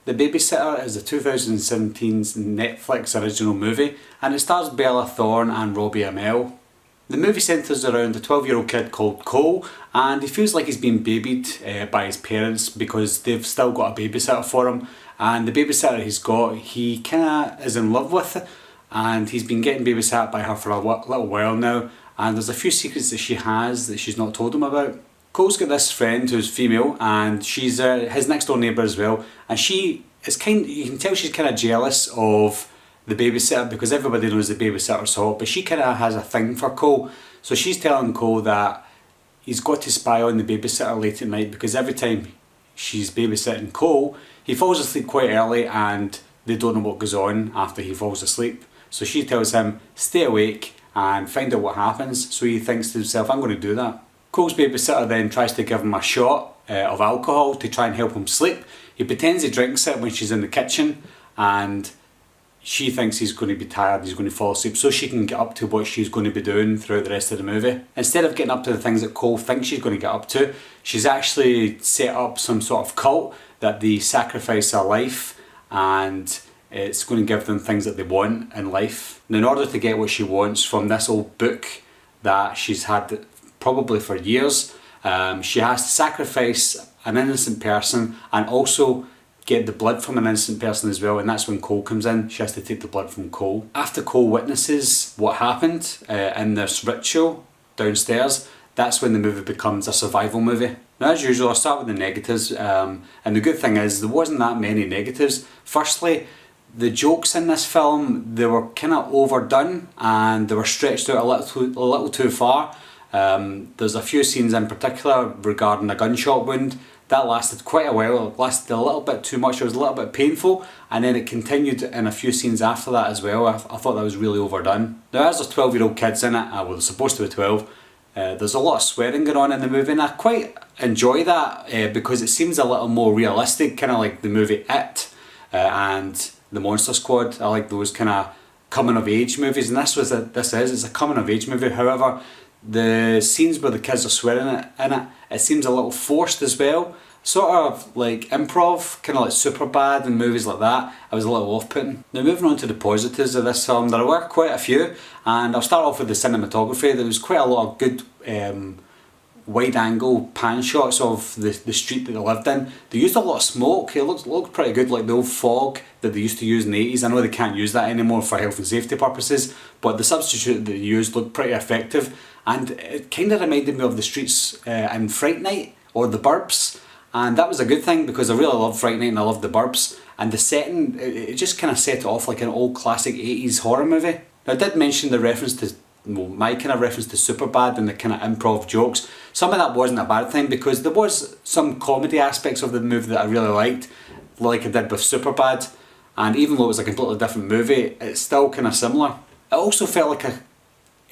The Babysitter is a 2017 Netflix original movie and it stars Bella Thorne and Robbie Amell. The movie centres around a 12-year-old kid called Cole, and he feels like he's been babied by his parents because they've still got a babysitter for him, and the babysitter he's got, he kinda is in love with, and he's been getting babysat by her for a little while now, and there's a few secrets that she has that she's not told him about. Cole's got this friend who's female, and she's his next door neighbour as well, and she is you can tell she's kinda jealous of the babysitter because everybody knows the babysitter's hot, but she kind of has a thing for Cole. So she's telling Cole that he's got to spy on the babysitter late at night because every time she's babysitting Cole, he falls asleep quite early and they don't know what goes on after he falls asleep. So she tells him, stay awake and find out what happens. So he thinks to himself, I'm going to do that. Cole's babysitter then tries to give him a shot of alcohol to try and help him sleep. He pretends he drinks it when she's in the kitchen, and she thinks he's going to be tired, he's going to fall asleep, so she can get up to what she's going to be doing throughout the rest of the movie. Instead of getting up to the things that Cole thinks she's going to get up to, she's actually set up some sort of cult that they sacrifice their life and it's going to give them things that they want in life. And in order to get what she wants from this old book that she's had probably for years, she has to sacrifice an innocent person and also get the blood from an innocent person as well, and that's when Cole comes in. She has to take the blood from Cole. After Cole witnesses what happened in this ritual downstairs, that's when the movie becomes a survival movie. Now, as usual, I'll start with the negatives, and the good thing is there wasn't that many negatives. Firstly, the jokes in this film, they were kind of overdone and they were stretched out a little too far. There's a few scenes in particular regarding a gunshot wound that lasted quite a while. It lasted a little bit too much, it was a little bit painful, and then it continued in a few scenes after that as well. I thought that was really overdone. Now, as there's 12-year-old kids in it, well, they're supposed to be 12, there's a lot of swearing going on in the movie, and I quite enjoy that because it seems a little more realistic, kind of like the movie It and The Monster Squad. I like those kind of coming of age movies, and this is, it's a coming of age movie. However, the scenes where the kids are swearing in it, it seems a little forced as well. Sort of like improv, kind of like Superbad and movies like that. I was a little off-putting. Now, moving on to the positives of this film, there were quite a few, and I'll start off with the cinematography. There was quite a lot of good wide angle pan shots of the street that they lived in. They used a lot of smoke. It looked pretty good, like the old fog that they used to use in the 80s. I know they can't use that anymore for health and safety purposes, but the substitute that they used looked pretty effective, and it kind of reminded me of the streets in Fright Night or The Burbs, and that was a good thing because I really love Fright Night and I love The Burbs, and the setting, it just kind of set it off like an old classic 80s horror movie. Now, I did mention the reference to, well, my kind of reference to Superbad and the kind of improv jokes. Some of that wasn't a bad thing because there was some comedy aspects of the movie that I really liked, like I did with Superbad, and even though it was a completely different movie, it's still kind of similar. It also felt like a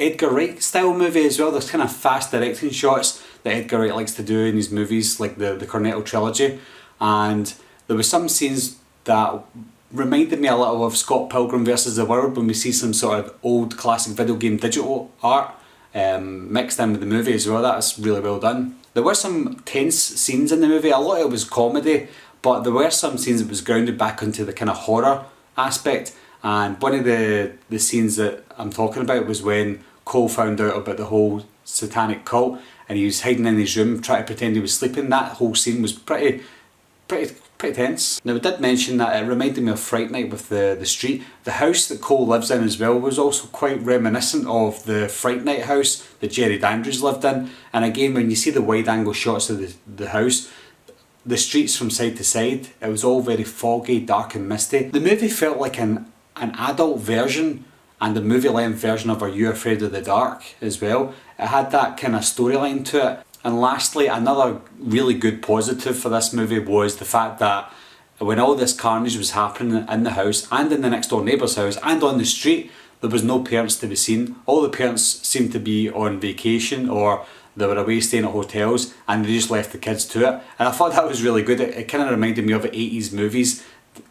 Edgar Wright style movie as well. There's kind of fast directing shots that Edgar Wright likes to do in his movies, like the Cornetto trilogy, and there were some scenes that reminded me a little of Scott Pilgrim vs. the World when we see some sort of old classic video game digital art mixed in with the movie as well. That's really well done. There were some tense scenes in the movie. A lot of it was comedy, but there were some scenes that was grounded back into the kind of horror aspect, and one of the scenes that I'm talking about was when Cole found out about the whole satanic cult and he was hiding in his room trying to pretend he was sleeping. That whole scene was pretty tense. Now, I did mention that it reminded me of Fright Night with the street. The house that Cole lives in as well was also quite reminiscent of the Fright Night house that Jerry Dandridge lived in. And again, when you see the wide angle shots of the house, the streets from side to side, it was all very foggy, dark and misty. The movie felt like an adult version and a movie length version of Are You Afraid of the Dark as well. It had that kind of storyline to it. And lastly, another really good positive for this movie was the fact that when all this carnage was happening in the house and in the next door neighbour's house and on the street, there was no parents to be seen. All the parents seemed to be on vacation or they were away staying at hotels and they just left the kids to it. And I thought that was really good. It kind of reminded me of 80s movies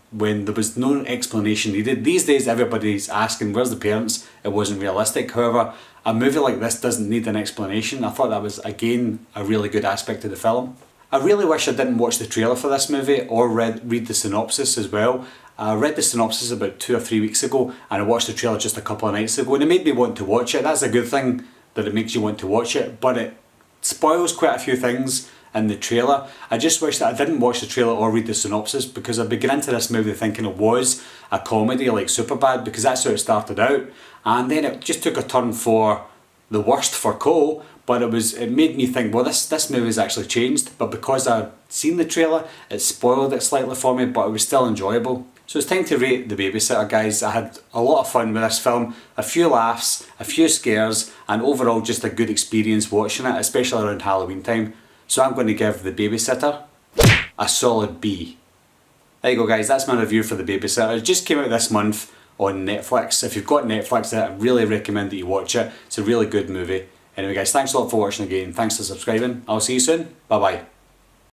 when there was no explanation needed. These days everybody's asking where's the parents. It wasn't realistic. However, a movie like this doesn't need an explanation. I thought that was again a really good aspect of the film. I really wish I didn't watch the trailer for this movie or read the synopsis as well. I read the synopsis about 2 or 3 weeks ago and I watched the trailer just a couple of nights ago and it made me want to watch it. That's a good thing, that it makes you want to watch it, but it spoils quite a few things in the trailer. I just wish that I didn't watch the trailer or read the synopsis, because I began into this movie thinking it was a comedy like Superbad, because that's how it started out, and then it just took a turn for the worst for Cole. But it made me think, well, this movie's actually changed, but because I'd seen the trailer, it spoiled it slightly for me, but it was still enjoyable. So it's time to rate The Babysitter, guys. I had a lot of fun with this film, a few laughs, a few scares, and overall just a good experience watching it, especially around Halloween time. So I'm going to give The Babysitter a solid B. There you go, guys, that's my review for The Babysitter. It just came out this month on Netflix. If you've got Netflix, I really recommend that you watch it. It's a really good movie. Anyway, guys, thanks a lot for watching again. Thanks for subscribing. I'll see you soon. Bye bye.